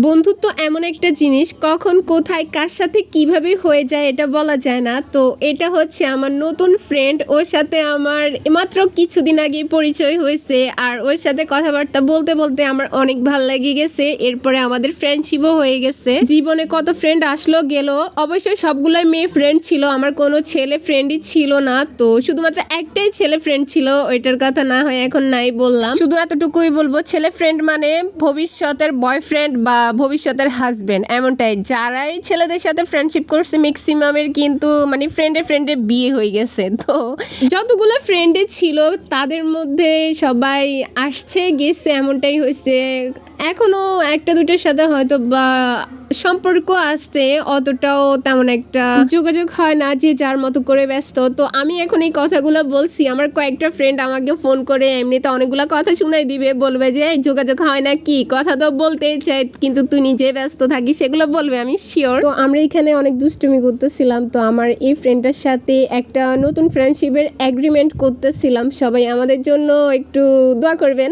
বন্ধুত্ব এমন একটা জিনিস কখন কোথায় কার সাথে কিভাবে হয়ে যায় এটা বলা যায় না। তো এটা হচ্ছে আমার নতুন ফ্রেন্ড, ওর সাথে আমার মাত্র কিছুদিন আগে পরিচয় হয়েছে আর ওর সাথে কথাবার্তা বলতে বলতে আমার অনেক ভাল লেগে গেছে। এরপরে আমাদের ফ্রেন্ডশিপও হয়ে গেছে। জীবনে কত ফ্রেন্ড আসলো গেল, অবশ্যই সবগুলাই মেয়ে ফ্রেন্ড ছিল, আমার কোনো ছেলে ফ্রেন্ডই ছিল না। তো শুধুমাত্র একটাই ছেলে ফ্রেন্ড ছিল, ওইটার কথা না হয় এখন নাই বললাম। শুধু এতটুকুই বলবো, ছেলে ফ্রেন্ড মানে ভবিষ্যতের বয়ফ্রেন্ড বা ভবিষ্যতের হাজবেন্ড এমনটাই। যারাই ছেলেদের সাথে ফ্রেন্ডশিপ করছে ম্যাক্সিমামের কিন্তু মানে ফ্রেন্ডে বিয়ে হয়ে গেছে। তো যতগুলো ফ্রেন্ডে ছিল তাদের মধ্যে সবাই আসছে গেছে এমনটাই হয়েছে। এখনো একটা দুটোর সাথে হয়তো বা সম্পর্ক আসছে, অতটাও তেমন একটা যোগাযোগ হয় না, যে যার মতো করে ব্যস্ত। তো আমি এখন এই কথাগুলো বলছি, আমার কয়েকটা ফ্রেন্ড আমাকে ফোন করে এমনিতে অনেকগুলো কথা শুনাই দিবে, বলবে যে এই যোগাযোগ হয় না, কি কথা তো বলতেই চাই কিন্তু তুই নিজে ব্যস্ত থাকিস, সেগুলো বলবে আমি শিওর। তো আমরা এখানে অনেক দুষ্টুমি করতেছিলাম। তো আমার এই ফ্রেন্ডটার সাথে একটা নতুন ফ্রেন্ডশিপের এগ্রিমেন্ট করতেছিলাম। সবাই আমাদের জন্য একটু দোয়া করবেন।